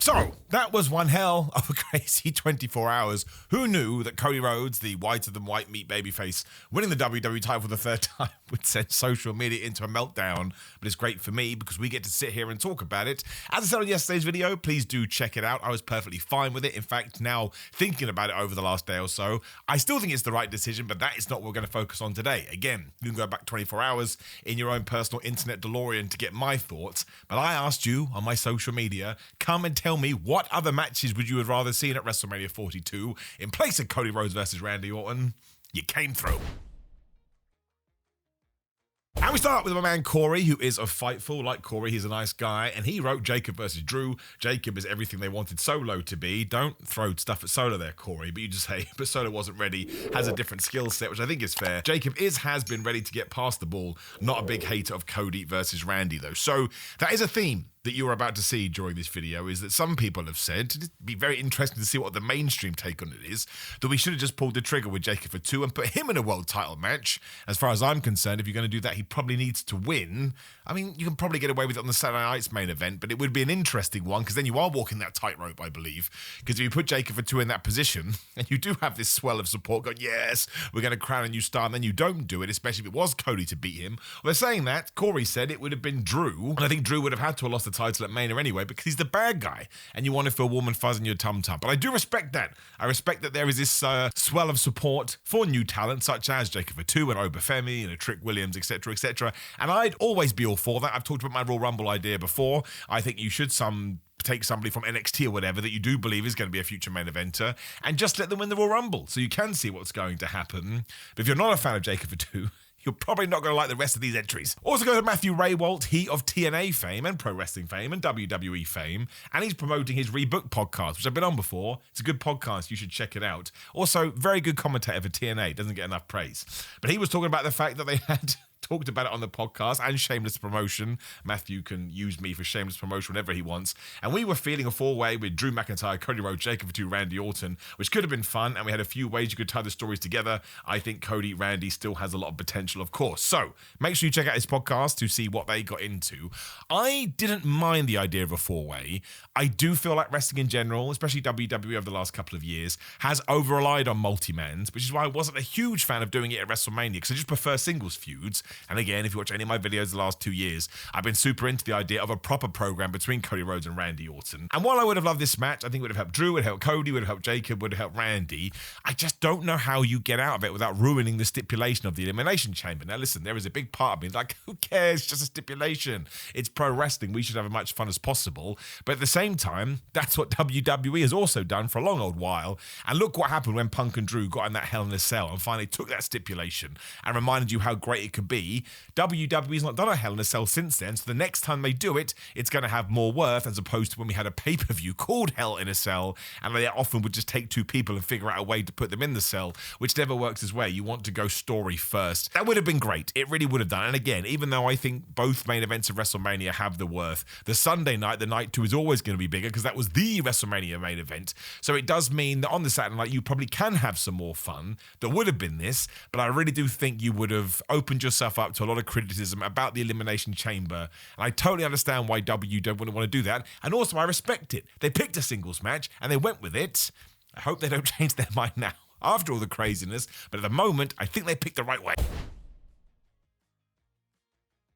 So, that was one hell of a crazy 24 hours. Who knew that Cody Rhodes, the whiter-than-white meat babyface, winning the WWE title for the third time would send social media into a meltdown? But it's great for me because we get to sit here and talk about it. As I said on yesterday's video, please do check it out. I was perfectly fine with it. In fact, now thinking about it over the last day or so, I still think it's the right decision, but that is not what we're going to focus on today. Again, you can go back 24 hours in your own personal internet DeLorean to get my thoughts, but I asked you on my social media, come and tell me what other matches would you have rather seen at WrestleMania 42 in place of Cody Rhodes versus Randy Orton. You came through. And we start with my man Corey, who is of Fightful. Like Corey, he's a nice guy, and he wrote Jacob versus Drew. Jacob is everything they wanted Solo to be. Don't throw stuff at Solo there, Corey, but you just say, but Solo wasn't ready, has a different skill set, which I think is fair. Jacob has been ready to get past the ball. Not a big hater of Cody versus Randy, though. So that is a theme that you're about to see during this video, is that some people have said, it'd be very interesting to see what the mainstream take on it is, that we should have just pulled the trigger with Jacob Fatu and put him in a world title match. As far as I'm concerned, if you're going to do that, he probably needs to win. I mean, you can probably get away with it on the Saturday Night's main event, but it would be an interesting one, because then you are walking that tightrope, I believe. Because if you put Jacob Fatu in that position, and you do have this swell of support going, yes, we're going to crown a new star, and then you don't do it, especially if it was Cody to beat him. Well, they're saying that. Corey said it would have been Drew, and I think Drew would have had to have lost the title at Mania anyway, because he's the bad guy, and you want to feel warm and fuzz in your tum-tum. But I do respect that. I respect that there is this swell of support for new talent, such as Jacob Fatu and Oba Femi, Trick Williams, etc., etc. And I'd always be all for that. I've talked about my Royal Rumble idea before. I think you should take somebody from NXT or whatever that you do believe is going to be a future main eventer and just let them win the Royal Rumble so you can see what's going to happen. But if you're not a fan of Jacob Fatu, you're probably not going to like the rest of these entries. Also go to Matthew Raywalt, he of TNA fame and pro wrestling fame and WWE fame, and he's promoting his Rebook podcast, which I've been on before. It's a good podcast. You should check it out. Also, very good commentator for TNA. Doesn't get enough praise. But he was talking about the fact that they had talked about it on the podcast and shameless promotion. Matthew can use me for shameless promotion whenever he wants. And we were feeling a four-way with Drew McIntyre, Cody Rhodes, Jacob Fatu, Randy Orton, which could have been fun. And we had a few ways you could tie the stories together. I think Cody, Randy still has a lot of potential, of course. So make sure you check out his podcast to see what they got into. I didn't mind the idea of a four-way. I do feel like wrestling in general, especially WWE over the last couple of years, has over-relied on multi-mans, which is why I wasn't a huge fan of doing it at WrestleMania, because I just prefer singles feuds. And again, if you watch any of my videos the last 2 years, I've been super into the idea of a proper program between Cody Rhodes and Randy Orton. And while I would have loved this match, I think it would have helped Drew, would have helped Cody, would have helped Jacob, would have helped Randy. I just don't know how you get out of it without ruining the stipulation of the Elimination Chamber. Now listen, there is a big part of me like, who cares? It's just a stipulation. It's pro wrestling. We should have as much fun as possible. But at the same time, that's what WWE has also done for a long old while. And look what happened when Punk and Drew got in that Hell in a Cell and finally took that stipulation and reminded you how great it could be. WWE's not done a Hell in a Cell since then, so the next time they do it, it's going to have more worth, as opposed to when we had a pay-per-view called Hell in a Cell, and they often would just take two people and figure out a way to put them in the cell, which never works as well. You want to go story first. That would have been great. It really would have done. And again, even though I think both main events of WrestleMania have the worth, the Sunday night, the night two, is always going to be bigger because that was the WrestleMania main event. So it does mean that on the Saturday night, you probably can have some more fun. There would have been this, but I really do think you would have opened yourself up to a lot of criticism about the Elimination Chamber, and I totally understand why WWE don't want to do that, and also I respect it. They picked a singles match and they went with it. I hope they don't change their mind now after all the craziness, but at the moment I think they picked the right way.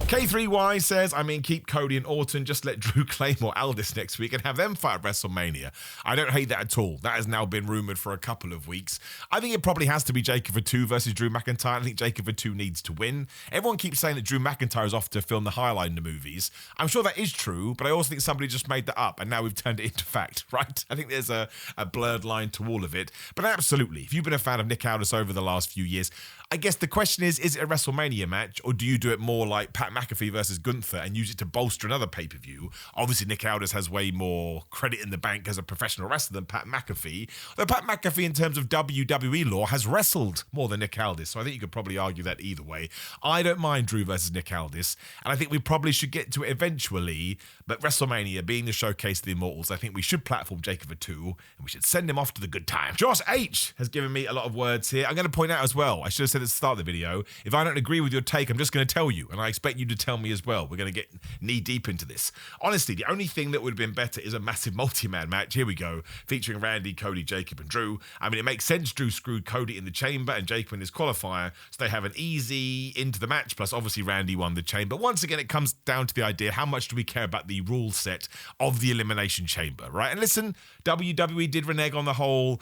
K3Y says, keep Cody and Orton, just let Drew Claymore Aldis next week and have them fight at WrestleMania. I don't hate that at all. That has now been rumoured for a couple of weeks. I think it probably has to be Jacob Fatu versus Drew McIntyre. I think Jacob Fatu needs to win. Everyone keeps saying that Drew McIntyre is off to film the Highlander movies. I'm sure that is true, but I also think somebody just made that up and now we've turned it into fact, right? I think there's a blurred line to all of it. But absolutely, if you've been a fan of Nick Aldis over the last few years, I guess the question is it a WrestleMania match, or do you do it more like Pat McAfee versus Gunther and use it to bolster another pay-per-view? Obviously, Nick Aldis has way more credit in the bank as a professional wrestler than Pat McAfee. Though Pat McAfee, in terms of WWE lore, has wrestled more than Nick Aldis, so I think you could probably argue that either way. I don't mind Drew versus Nick Aldis, and I think we probably should get to it eventually, but WrestleMania being the showcase of the Immortals, I think we should platform Jacob Fatu, and we should send him off to the good time. Josh H has given me a lot of words here. I'm going to point out as well, I should have said at the start of the video, if I don't agree with your take, I'm just going to tell you, and I expect you to tell me as well. We're going to get knee-deep into this. Honestly, the only thing that would have been better is a massive multi-man match. Here we go, featuring Randy, Cody, Jacob, and Drew. I mean, it makes sense Drew screwed Cody in the chamber and Jacob in his qualifier, so they have an easy into the match, plus obviously Randy won the chamber. Once again, it comes down to the idea, how much do we care about the rule set of the Elimination Chamber, right? And listen, WWE did renege on the whole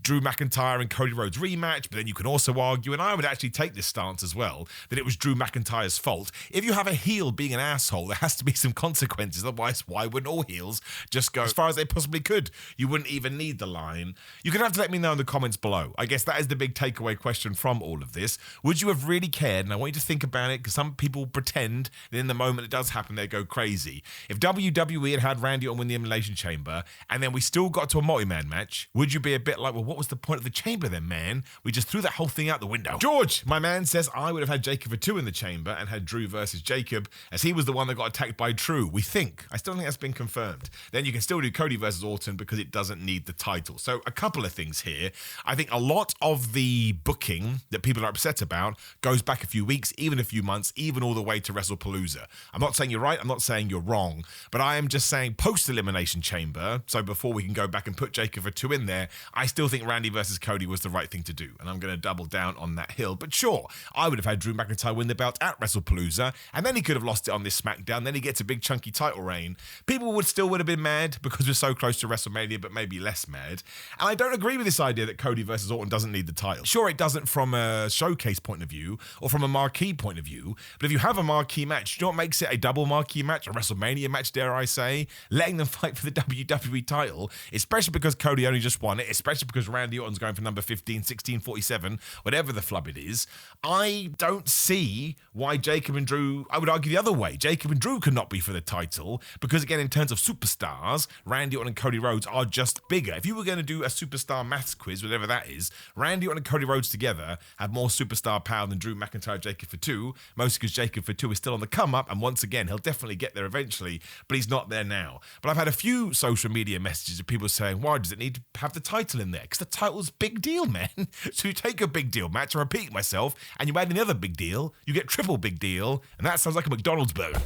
Drew McIntyre and Cody Rhodes rematch, but then you can also argue, and I would actually take this stance as well, that it was Drew McIntyre's fault. If you have a heel being an asshole, there has to be some consequences. Otherwise, why wouldn't all heels just go as far as they possibly could? You wouldn't even need the line. You're going to have to let me know in the comments below. I guess that is the big takeaway question from all of this. Would you have really cared? And I want you to think about it, because some people pretend that in the moment it does happen, they go crazy. If WWE had Randy Orton win the Elimination Chamber, and then we still got to a multi-man match, would you be a bit like, well, what was the point of the chamber then, man? We just threw that whole thing out the window. George, my man, says I would have had Jacob Fatu in the chamber and had Drew versus Jacob, as he was the one that got attacked by Drew. We think. I still think that's been confirmed. Then you can still do Cody versus Orton because it doesn't need the title. So a couple of things here. I think a lot of the booking that people are upset about goes back a few weeks, even a few months, even all the way to WrestlePalooza. I'm not saying you're right, I'm not saying you're wrong, but I am just saying post-Elimination Chamber, so before we can go back and put Jacob Fatu in there, I still think Randy versus Cody was the right thing to do, and I'm going to double down on that hill. But sure, I would have had Drew McIntyre win the belt at WrestlePalooza, and then he could have lost it on this SmackDown, then he gets a big chunky title reign. People would have been mad because we're so close to WrestleMania, but maybe less mad. And I don't agree with this idea that Cody versus Orton doesn't need the title. Sure, it doesn't from a showcase point of view, or from a marquee point of view, but if you have a marquee match, you know what makes it a double marquee match, a WrestleMania match, dare I say? Letting them fight for the WWE title, especially because Cody only just won it, especially because Randy Orton's going for number 15, 16, 47, whatever the flub it is. I don't see why Jacob and Drew, I would argue the other way, Jacob and Drew could not be for the title, because again, in terms of superstars, Randy Orton and Cody Rhodes are just bigger. If you were going to do a superstar maths quiz, whatever that is, Randy Orton and Cody Rhodes together have more superstar power than Drew McIntyre and Jacob Fatu, mostly because Jacob Fatu is still on the come up, and once again, he'll definitely get there eventually, but he's not there now. But I've had a few social media messages of people saying, why does it need to have the title in there? Because the title's big deal, man. So you take a big deal match, I repeat myself, and you add another big deal, you get triple big deal, and that sounds like a McDonald's burger.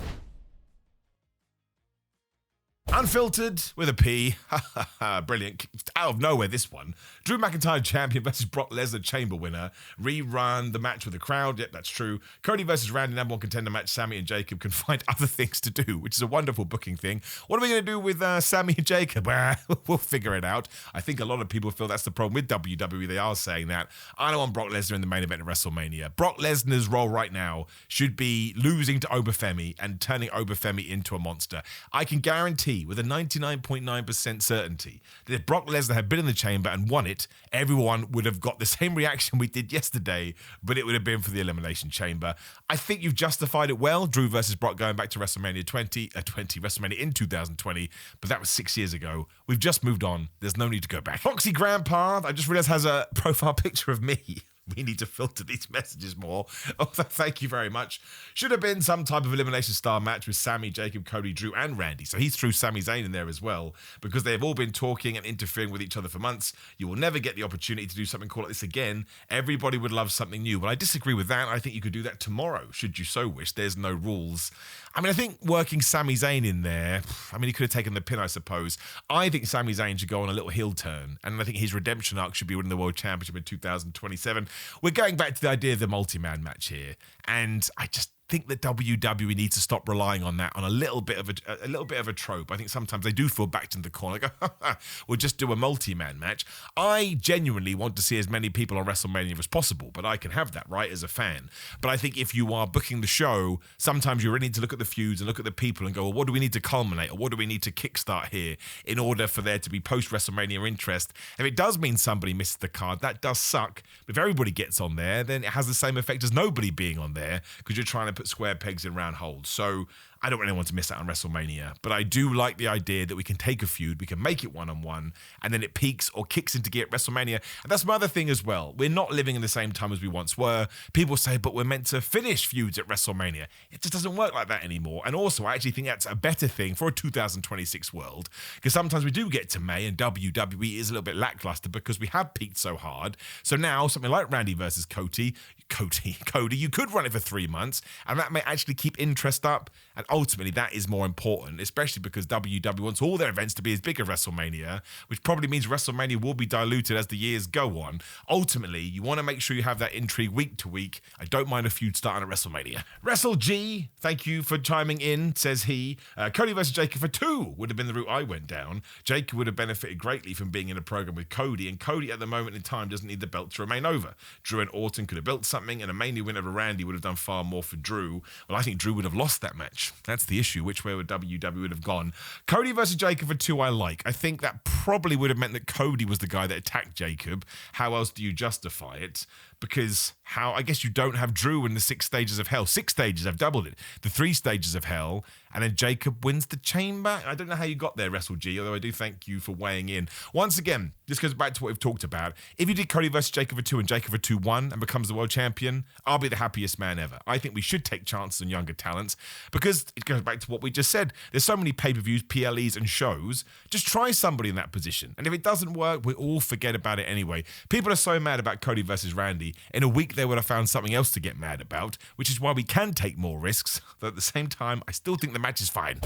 Unfiltered with a P. Brilliant. Out of nowhere, this one. Drew McIntyre champion versus Brock Lesnar chamber winner. Rerun the match with the crowd. Yep, that's true. Cody versus Randy, number one contender match. Sami and Jacob can find other things to do, which is a wonderful booking thing. What are we going to do with Sami and Jacob? We'll figure it out. I think a lot of people feel that's the problem with WWE. They are saying that. I don't want Brock Lesnar in the main event of WrestleMania. Brock Lesnar's role right now should be losing to Oba Femi and turning Oba Femi into a monster. I can guarantee with a 99.9% certainty that if Brock Lesnar had been in the chamber and won it, everyone would have got the same reaction we did yesterday, but it would have been for the Elimination Chamber. I think you've justified it well. Drew versus Brock going back to WrestleMania WrestleMania in 2020, but that was 6 years ago. We've just moved on. There's no need to go back. Foxy Grandpa, I just realized, has a profile picture of me. We need to filter these messages more. Oh, thank you very much. Should have been some type of elimination style match with Sami, Jacob, Cody, Drew, and Randy. So he threw Sami Zayn in there as well, because they have all been talking and interfering with each other for months. You will never get the opportunity to do something cool like this again. Everybody would love something new. But I disagree with that. I think you could do that tomorrow, should you so wish. There's no rules. I mean, I think working Sami Zayn in there, I mean, he could have taken the pin, I suppose. I think Sami Zayn should go on a little heel turn, and I think his redemption arc should be winning the World Championship in 2027. We're going back to the idea of the multi-man match here, and I just think that WWE needs to stop relying on that, on a little bit of a trope. I think sometimes they do feel backed in the corner. Go, we'll just do a multi-man match. I genuinely want to see as many people on WrestleMania as possible, but I can have that, right, as a fan. But I think if you are booking the show, sometimes you really need to look at the feuds and look at the people and go, well, what do we need to culminate, or what do we need to kickstart here in order for there to be post-WrestleMania interest? If it does mean somebody misses the card, that does suck. But if everybody gets on there, then it has the same effect as nobody being on there, because you're trying to put square pegs in round holes. So I don't want anyone to miss out on WrestleMania, but I do like the idea that we can take a feud, we can make it one-on-one, and then it peaks or kicks into gear at WrestleMania. And that's my other thing as well. We're not living in the same time as we once were. People say, but we're meant to finish feuds at WrestleMania. It just doesn't work like that anymore. And also, I actually think that's a better thing for a 2026 world, because sometimes we do get to May and WWE is a little bit lackluster because we have peaked so hard. So now, something like Randy versus Cody, you could run it for 3 months, and that may actually keep interest up. And ultimately, that is more important, especially because WWE wants all their events to be as big as WrestleMania, which probably means WrestleMania will be diluted as the years go on. Ultimately, you want to make sure you have that intrigue week to week. I don't mind a feud starting at WrestleMania. WrestleG, thank you for chiming in, says he. Cody versus Jacob Fatu would have been the route I went down. Jacob would have benefited greatly from being in a program with Cody, and Cody at the moment in time doesn't need the belt to remain over. Drew and Orton could have built something, and a Mania win over Randy would have done far more for Drew. Well, I think Drew would have lost that match. That's the issue. Which way would WWE would have gone? Cody versus Jacob Fatu I like. I think that probably would have meant that Cody was the guy that attacked Jacob. How else do you justify it? Because I guess you don't have Drew in the 6 stages of hell. 6 stages, I've doubled it. The 3 stages of hell, and then Jacob wins the chamber. I don't know how you got there, WrestleG, although I do thank you for weighing in. Once again, this goes back to what we've talked about. If you did Cody versus Jacob Fatu and Jacob Fatu won and becomes the world champion, I'll be the happiest man ever. I think we should take chances on younger talents, because it goes back to what we just said. There's so many pay-per-views, PLEs, and shows. Just try somebody in that position. And if it doesn't work, we all forget about it anyway. People are so mad about Cody versus Randy. In a week, they would have found something else to get mad about, which is why we can take more risks. But at the same time, I still think the match is fine.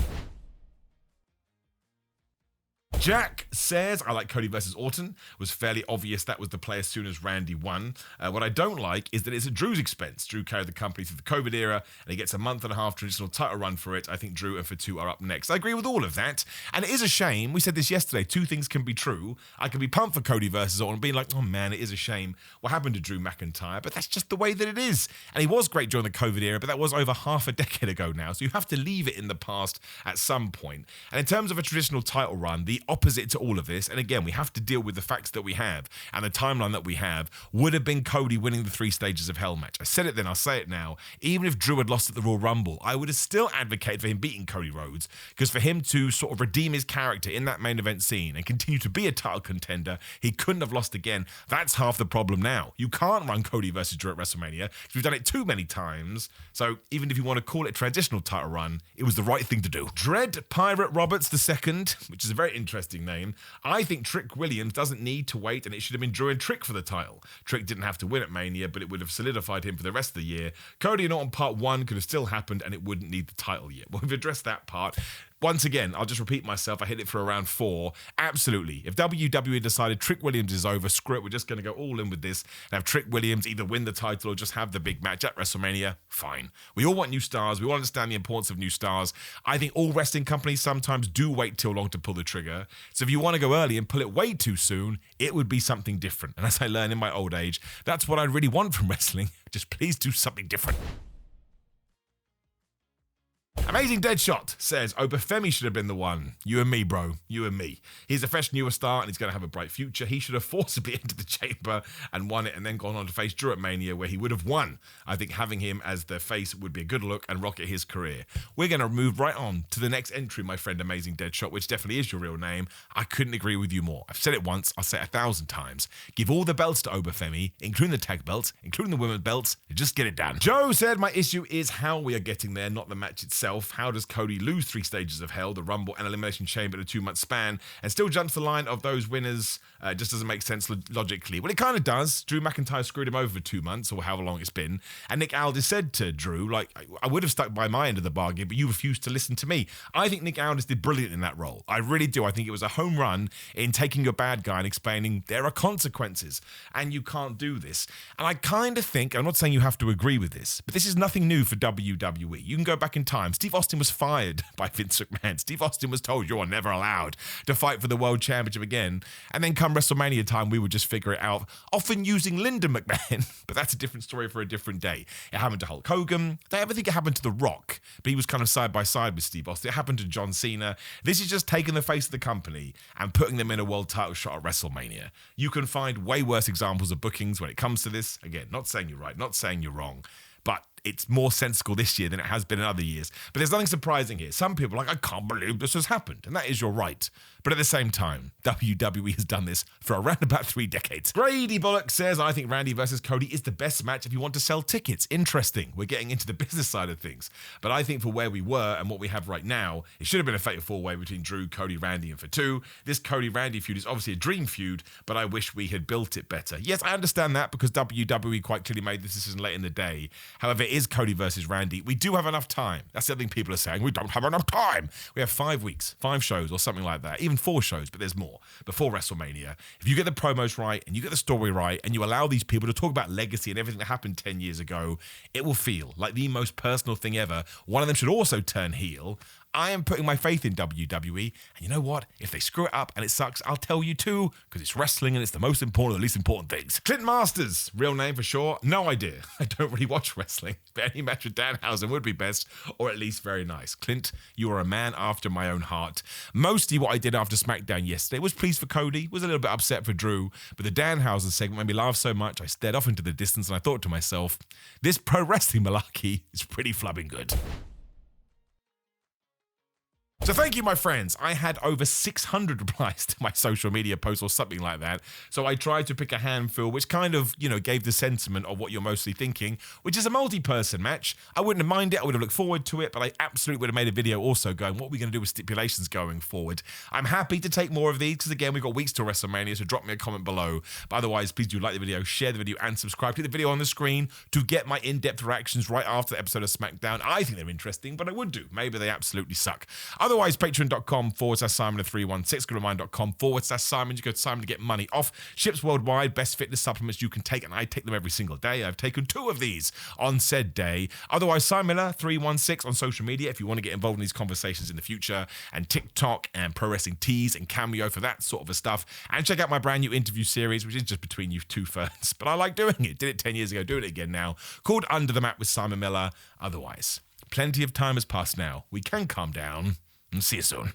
Jack says, I like Cody versus Orton. It was fairly obvious that was the play as soon as Randy won. What I don't like is that it's at Drew's expense. Drew carried the company through the COVID era, and he gets a month and a half traditional title run for it. I think Drew and Fatu are up next. I agree with all of that. And it is a shame. We said this yesterday. 2 things can be true. I can be pumped for Cody versus Orton, being like, oh man, it is a shame what happened to Drew McIntyre, but that's just the way that it is. And he was great during the COVID era, but that was over half a decade ago now. So you have to leave it in the past at some point. And in terms of a traditional title run, the opposite to all of this, and again, we have to deal with the facts that we have and the timeline that we have, would have been Cody winning the 3 stages of hell match. I said it then, I'll say it now. Even if Drew had lost at the Royal Rumble, I would have still advocated for him beating Cody Rhodes, because for him to sort of redeem his character in that main event scene and continue to be a title contender, he couldn't have lost again. That's half the problem now. You can't run Cody versus Drew at WrestleMania, because we've done it too many times. So even if you want to call it a transitional title run, it was the right thing to do. Dread Pirate Roberts II, which is a very interesting name. I think Trick Williams doesn't need to wait, and it should have been Drew and Trick for the title. Trick didn't have to win at Mania, but it would have solidified him for the rest of the year. Cody and Orton Part 1 could have still happened, and it wouldn't need the title yet. Well, we've addressed that part. Once again, I'll just repeat myself. I hit it for around 4. Absolutely. If WWE decided Trick Williams is over, screw it, we're just going to go all in with this and have Trick Williams either win the title or just have the big match at WrestleMania, fine. We all want new stars. We all understand the importance of new stars. I think all wrestling companies sometimes do wait till long to pull the trigger. So if you want to go early and pull it way too soon, it would be something different. And as I learned in my old age, that's what I really want from wrestling. Just please do something different. Amazing Deadshot says, Oba Femi should have been the one. You and me, bro. You and me. He's a fresh newer star and he's going to have a bright future. He should have forcibly entered the chamber and won it and then gone on to face Drew at Mania, where he would have won. I think having him as the face would be a good look and rocket his career. We're going to move right on to the next entry, my friend Amazing Deadshot, which definitely is your real name. I couldn't agree with you more. I've said it once, I'll say it 1,000 times. Give all the belts to Oba Femi, including the tag belts, including the women's belts, and just get it done. Joe said, my issue is how we are getting there, not the match itself. How does Cody lose 3 stages of hell, the Rumble and Elimination Chamber in a 2-month span, and still jumps the line of those winners? Just doesn't make sense logically. Well, it kind of does. Drew McIntyre screwed him over for 2 months, or however long it's been. And Nick Aldis said to Drew, like, I would have stuck by my end of the bargain, but you refused to listen to me. I think Nick Aldis did brilliant in that role. I really do. I think it was a home run in taking your bad guy and explaining there are consequences, and you can't do this. And I kind of think, I'm not saying you have to agree with this, but this is nothing new for WWE. You can go back in time. Steve Austin was fired by Vince McMahon. Steve Austin was told you are never allowed to fight for the world championship again. And then come WrestleMania time, we would just figure it out, often using Linda McMahon. But that's a different story for a different day. It happened to Hulk Hogan. I ever think it happened to The Rock, but he was kind of side by side with Steve Austin. It happened to John Cena. This is just taking the face of the company and putting them in a world title shot at WrestleMania. You can find way worse examples of bookings when it comes to this. Again, not saying you're right, not saying you're wrong. But it's more sensible this year than it has been in other years. But there's nothing surprising here. Some people are like, I can't believe this has happened. And that is your right. But at the same time, WWE has done this for around about 3 decades. Grady Bullock says, I think Randy versus Cody is the best match if you want to sell tickets. Interesting. We're getting into the business side of things. But I think for where we were and what we have right now, it should have been a fatal 4-way between Drew, Cody, Randy, and Fatu. This Cody-Randy feud is obviously a dream feud, but I wish we had built it better. Yes, I understand that because WWE quite clearly made this decision late in the day. However, it is Cody versus Randy. We do have enough time. That's the other thing people are saying. We don't have enough time. We have 5 weeks, 5 shows or something like that. Even 4 shows, but there's more before WrestleMania. If you get the promos right and you get the story right and you allow these people to talk about legacy and everything that happened 10 years ago, it will feel like the most personal thing ever. One of them should also turn heel. I am putting my faith in WWE, and you know what? If they screw it up and it sucks, I'll tell you too, because it's wrestling and it's the most important or least important things. Clint Masters, real name for sure, no idea. I don't really watch wrestling, but any match with Danhausen would be best, or at least very nice. Clint, you are a man after my own heart. Mostly what I did after SmackDown yesterday was pleased for Cody, was a little bit upset for Drew, but the Danhausen segment made me laugh so much I stared off into the distance and I thought to myself, this pro wrestling malarkey is pretty flubbing good. So thank you, my friends. I had over 600 replies to my social media posts or something like that. So I tried to pick a handful, which kind of, gave the sentiment of what you're mostly thinking, which is a multi-person match. I wouldn't have minded it. I would have looked forward to it, but I absolutely would have made a video also going, what are we going to do with stipulations going forward? I'm happy to take more of these because, again, we've got weeks till WrestleMania, so drop me a comment below. But otherwise, please do like the video, share the video, and subscribe to the video on the screen to get my in-depth reactions right after the episode of SmackDown. I think they're interesting, but I would do. Maybe they absolutely suck. Otherwise, patreon.com/Simon316, goodremind.com/Simon. You go to Simon to get money off. Ships worldwide, best fitness supplements you can take, and I take them every single day. I've taken 2 of these on said day. Otherwise, SimonMiller316 on social media if you want to get involved in these conversations in the future, and TikTok and Pro Wrestling Tees and Cameo for that sort of stuff. And check out my brand new interview series, which is just between you 2 ferns, but I like doing it. Did it 10 years ago, doing it again now, called Under the Mat with Simon Miller. Otherwise, plenty of time has passed now. We can calm down. And see you soon.